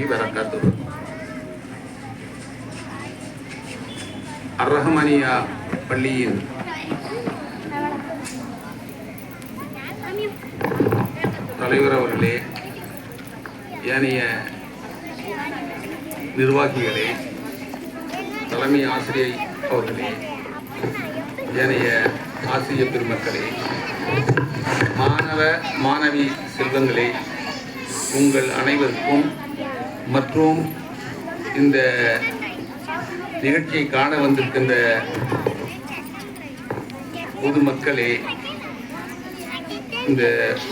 wabarakatuh. Ar-Rahmaniyya பள்ளியின் தலைவர் அவர்களே, ஏனைய நிர்வாகிகளே, தலைமை ஆசிரியை அவர்களே, ஏனைய ஆசிரியர் பெருமக்களே, மாணவ மாணவி செல்வங்களே, உங்கள் அனைவருக்கும் மற்றும் இந்த நிகழ்ச்சியை காண வந்திருக்கின்ற பொதுமக்களே, இந்த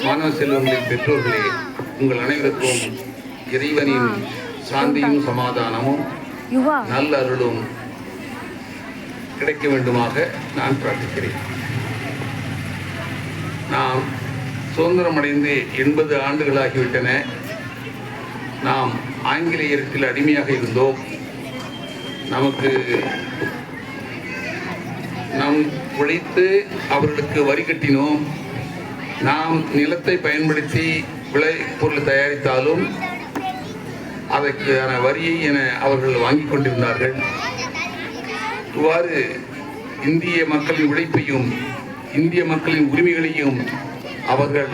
மாணவ செல்வங்களின் பெற்றோர்களே, உங்கள் அனைவருக்கும் இறைவனின் சாந்தியும் சமாதானமும் நல்ல அருளும் கிடைக்க வேண்டுமாக நான் பிரார்த்திக்கிறேன். நாம் சுதந்திரமடைந்து 80 ஆண்டுகளாகிவிட்டன. நாம் ஆங்கிலேயர்கள் அடிமையாக இருந்தோம். நமக்கு நாம் உழைத்து அவர்களுக்கு வரி கட்டினோம். நாம் நிலத்தை பயன்படுத்தி விளைபொருள் தயாரித்தாலும் அதற்கான வரியை என அவர்கள் வாங்கிக் கொண்டிருந்தார்கள். இவ்வாறு இந்திய மக்களின் உழைப்பையும் இந்திய மக்களின் உரிமைகளையும் அவர்கள்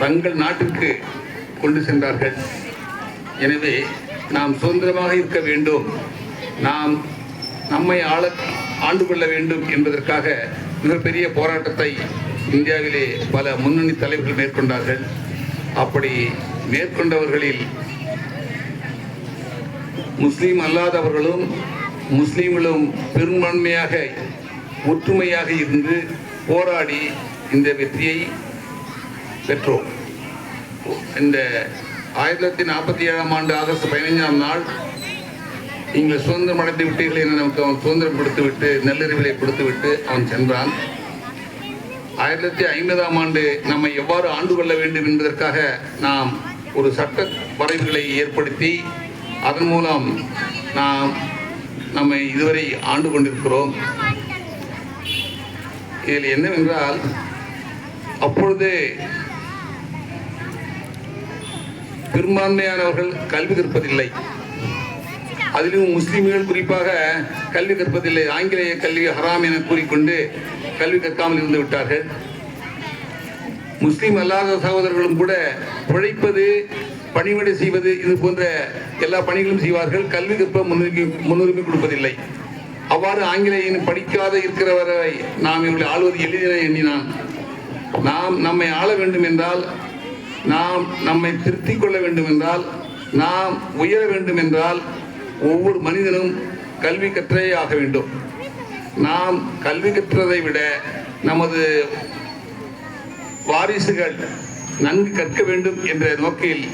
தங்கள் நாட்டிற்கு கொண்டு சென்றார்கள். எனவே நாம் சுதந்திரமாக இருக்க வேண்டும், நாம் நம்மை ஆண்டு கொள்ள வேண்டும் என்பதற்காக மிகப்பெரிய போராட்டத்தை இந்தியாவிலே பல முன்னணி தலைவர்கள் மேற்கொண்டார்கள். அப்படி மேற்கொண்டவர்களில் முஸ்லீம் அல்லாதவர்களும் முஸ்லீம்களும் பெரும்பான்மையாக ஒற்றுமையாக இருந்து போராடி இந்த வெற்றியை பெற்றோம். இந்த 1947ஆம் ஆண்டு ஆகஸ்ட் 15ஆம் நாள் நீங்கள் சுதந்திரம் அடைந்து விட்டீர்கள் என நமக்கு அவன் சுதந்திரம் கொடுத்துவிட்டு நெல்லறிவிலை கொடுத்துவிட்டு அவன் சென்றான். 1950ஆம் ஆண்டு நம்மை எவ்வாறு ஆண்டு கொள்ள வேண்டும் என்பதற்காக நாம் ஒரு சட்ட வரைவுகளை ஏற்படுத்தி அதன் மூலம் நாம் நம்மை இதுவரை ஆண்டு கொண்டிருக்கிறோம். இதில் என்னவென்றால், அப்பொழுது பெரும்பான்மையானவர்கள் கல்வி கற்பதில்லை. அதிலும் முஸ்லிம்கள் குறிப்பாக கல்வி கற்பதில்லை. ஆங்கிலேய கல்வி ஹராம் என கூறிக்கொண்டு கல்வி கற்காமல் இருந்து விட்டார்கள். முஸ்லிம் அல்லாத சகோதரர்களும் கூட உழைப்பது, பணிவிடை செய்வது, இது போன்ற எல்லா பணிகளும் செய்வார்கள். கல்வி கற்ப முன்னுரிமை கொடுப்பதில்லை. அவ்வாறு ஆங்கிலேயன் படிக்காத இருக்கிறவரை நாம் இவர்களை ஆளுவது எளிதென எண்ணினான். நாம் நம்மை ஆள வேண்டும் என்றால், நாம் நம்மை திருத்திக் கொள்ள வேண்டும் என்றால், நாம் உயர வேண்டும் என்றால் ஒவ்வொரு மனிதனும் கல்வி கற்றே ஆக வேண்டும். நாம் கல்வி கற்றதை விட நமது வாரிசுகள் நன்கு கற்க வேண்டும் என்ற நோக்கில்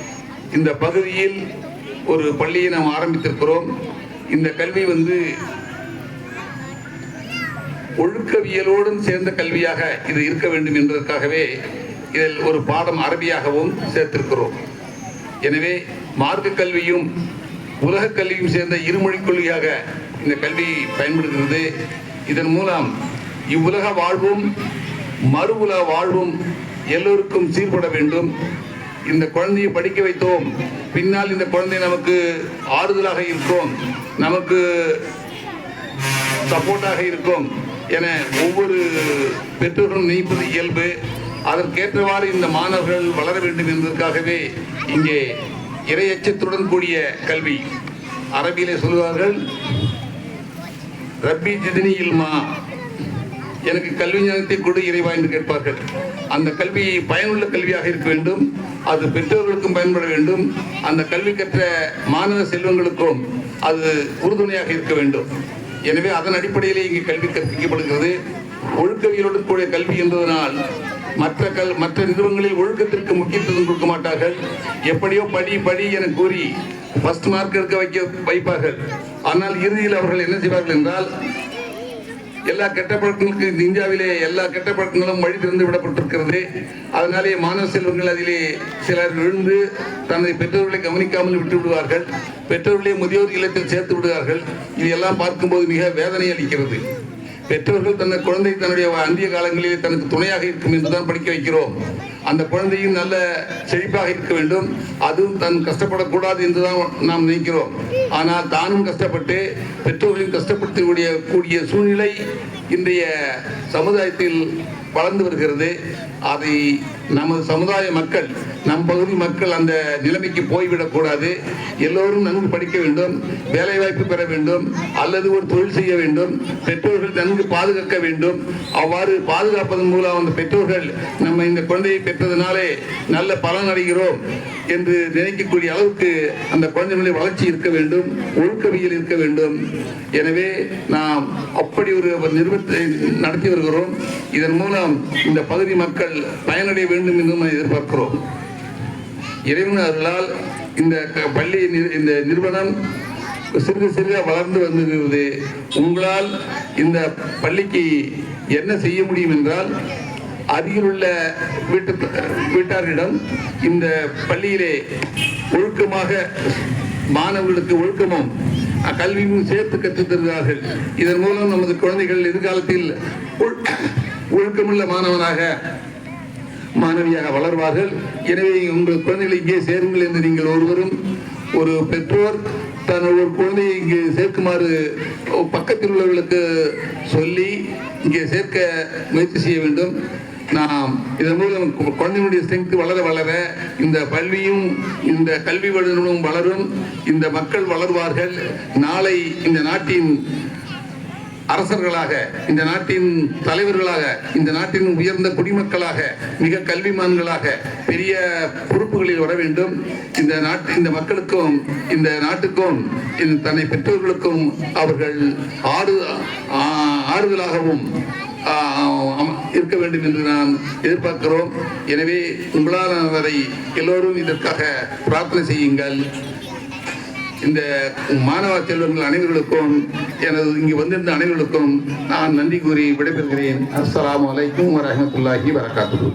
இந்த பகுதியில் ஒரு பள்ளியை நாம் ஆரம்பித்திருக்கிறோம். இந்த கல்வி ஒழுக்கவியலோடும் சேர்ந்த கல்வியாக இது இருக்க வேண்டும் என்பதற்காகவே இதில் ஒரு பாடம் அரபியாகவும் சேர்த்திருக்கிறோம். எனவே மார்க்க கல்வியும் உலக கல்வியும் சேர்ந்த இருமொழிக் கொள்கையாக இந்த கல்வி பயன்படுகிறது. இதன் மூலம் இவ்வுலக வாழ்வும் மறு உலக வாழ்வும் எல்லோருக்கும் சீர்பட வேண்டும். இந்த குழந்தையை படிக்க வைத்தோம், பின்னால் இந்த குழந்தை நமக்கு ஆறுதலாக இருக்கும், நமக்கு சப்போர்ட்டாக இருக்கும் என ஒவ்வொரு பெற்றோர்களும் நினைப்பது இயல்பு. அதற்கேற்றவாறு இந்த மாணவர்கள் வளர வேண்டும் என்பதற்காகவே இங்கே இறையச்சத்துடன் கூடிய கல்வி, அரபியிலே சொல்லுவார்கள் ரப்பி ஜிதினி இல்மா, எனக்கு கல்வி ஞானத்தை கொடு இறைவா என்று கேட்பார்கள். அந்த கல்வி பயனுள்ள கல்வியாக இருக்க வேண்டும், அது பெற்றோர்களுக்கும் பயன்பட வேண்டும், அந்த கல்வி கற்ற மாணவ செல்வங்களுக்கும் அது உறுதுணையாக இருக்க வேண்டும். எனவே அதன் அடிப்படையிலே இங்கே கல்வி கற்பிக்கப்படுகிறது. ஒழுக்கவியலோடு கூடிய கல்வி என்பதனால் மற்ற நிறுவனங்களில் ஒழுக்கத்திற்கு முக்கியத்துவம் கொடுக்க மாட்டார்கள். எப்படியோ படி என கூறி ஃபர்ஸ்ட் மார்க் எடுக்க வைப்பார்கள். ஆனால் இறுதியில் அவர்கள் என்ன செய்வார்கள் என்றால், எல்லா கெட்ட பழக்கங்களுக்கு இந்தியாவிலே எல்லா கெட்ட பழக்கங்களும் வழி திறந்து விடப்பட்டிருக்கிறது. அதனாலே மாணவ செல்வங்கள் அதிலே சிலர் விழுந்து தனது பெற்றோர்களை கவனிக்காமல் விட்டு விடுவார்கள். பெற்றோர்களே முதியோர் இல்லத்தில் சேர்த்து விடுவார்கள். இதெல்லாம் பார்க்கும்போது மிக வேதனை அளிக்கிறது. பெற்றோர்கள் தன்னை குழந்தை தன்னுடைய அந்திய காலங்களிலே தனக்கு துணையாக இருக்கும் என்றுதான் படிக்க வைக்கிறோம். அந்த குழந்தையும் நல்ல செழிப்பாக இருக்க வேண்டும். அதுவும் தன் கஷ்டப்படக்கூடாது என்றுதான் நாம் நினைக்கிறோம். ஆனால் தானும் கஷ்டப்பட்டு பெற்றோர்களையும் கஷ்டப்படுத்தக்கூடிய சூழ்நிலை இன்றைய சமுதாயத்தில் வளர்ந்து வருகிறது. அதை நமது சமுதாய மக்கள், நம் பகுதி மக்கள் அந்த நிலைமைக்கு போய்விடக்கூடாது. எல்லோரும் நன்கு படிக்க வேண்டும், வேலை வாய்ப்பு பெற வேண்டும், அல்லது ஒரு தொழில் செய்ய வேண்டும், பெற்றோர்கள் நன்கு பாதுகாக்க வேண்டும். அவ்வாறு பாதுகாப்பதன் மூலம் அந்த பெற்றோர்கள் நம்ம இந்த குழந்தையை பெற்றதனாலே நல்ல பலன் அடைகிறோம் என்று நினைக்கக்கூடிய அளவுக்கு அந்த குழந்தைகளுடைய வளர்ச்சி இருக்க வேண்டும், ஒழுக்கவியல் இருக்க வேண்டும். எனவே நாம் அப்படி ஒரு நிறுவனத்தை நடத்தி வருகிறோம். இதன் மூலம் இந்த பகுதி மக்கள் பயனடைய வேண்டும் என்று நாம் எதிர்பார்க்கிறோம். இறைவன் அருளால் இந்த பள்ளி, இந்த நிறுவனம் சிறுக சிறுக வளர்ந்து வந்துகிறது. உங்களால் இந்த பள்ளிக்கு என்ன செய்ய முடியும் என்றால், அருகிலுள்ள வீட்டாரிடம் இந்த பள்ளியிலே ஒழுக்கமாக மாணவர்களுக்கு ஒழுக்கமும் கல்வியும் சேர்த்து கற்றுத் தருகிறார்கள். இதன் மூலம் நமது குழந்தைகள் எதிர்காலத்தில் ஒழுக்கமுள்ள மாணவியாக வளர்வார்கள். எனவே உங்கள் குழந்தைகளை இங்கே சேருங்கள் என்று நீங்கள் ஒருவரும், ஒரு பெற்றோர் தன் ஒரு குழந்தையை இங்கே சேர்க்குமாறு பக்கத்தில் உள்ளவர்களுக்கு சொல்லி இங்கே சேர்க்க முயற்சி செய்ய வேண்டும். நாம் இதன் மூலம் குழந்தைகளுடைய ஸ்ட்ரென்த் வளர வளர இந்த பள்ளியும் இந்த கல்வி வல்லுநரும் வளரும், இந்த மக்கள் வளர்வார்கள். நாளை இந்த நாட்டின் அரசர்களாக, இந்த நாட்டின் தலைவர்களாக, இந்த நாட்டின் உயர்ந்த குடிமக்களாக, மிக கல்விமான்களாக பெரிய பொறுப்புகளில் வர வேண்டும். இந்த மக்களுக்கும் இந்த நாட்டுக்கும் தன்னை பெற்றோர்களுக்கும் அவர்கள் ஆறுதலாகவும் இருக்க வேண்டும் என்று நாம் எதிர்பார்க்கிறோம். எனவே உங்களால் வரை எல்லோரும் இதற்காக பிரார்த்தனை செய்யுங்கள். இந்த மாணவ செல்வங்கள் அனைவர்களுக்கும், எனது இங்கு வந்திருந்த அனைவர்களுக்கும் நான் நன்றி கூறி விடைபெறுகிறேன். அஸ்ஸலாமு அலைக்கும் வரஹ்மத்துல்லாஹி வபரகாத்துஹு.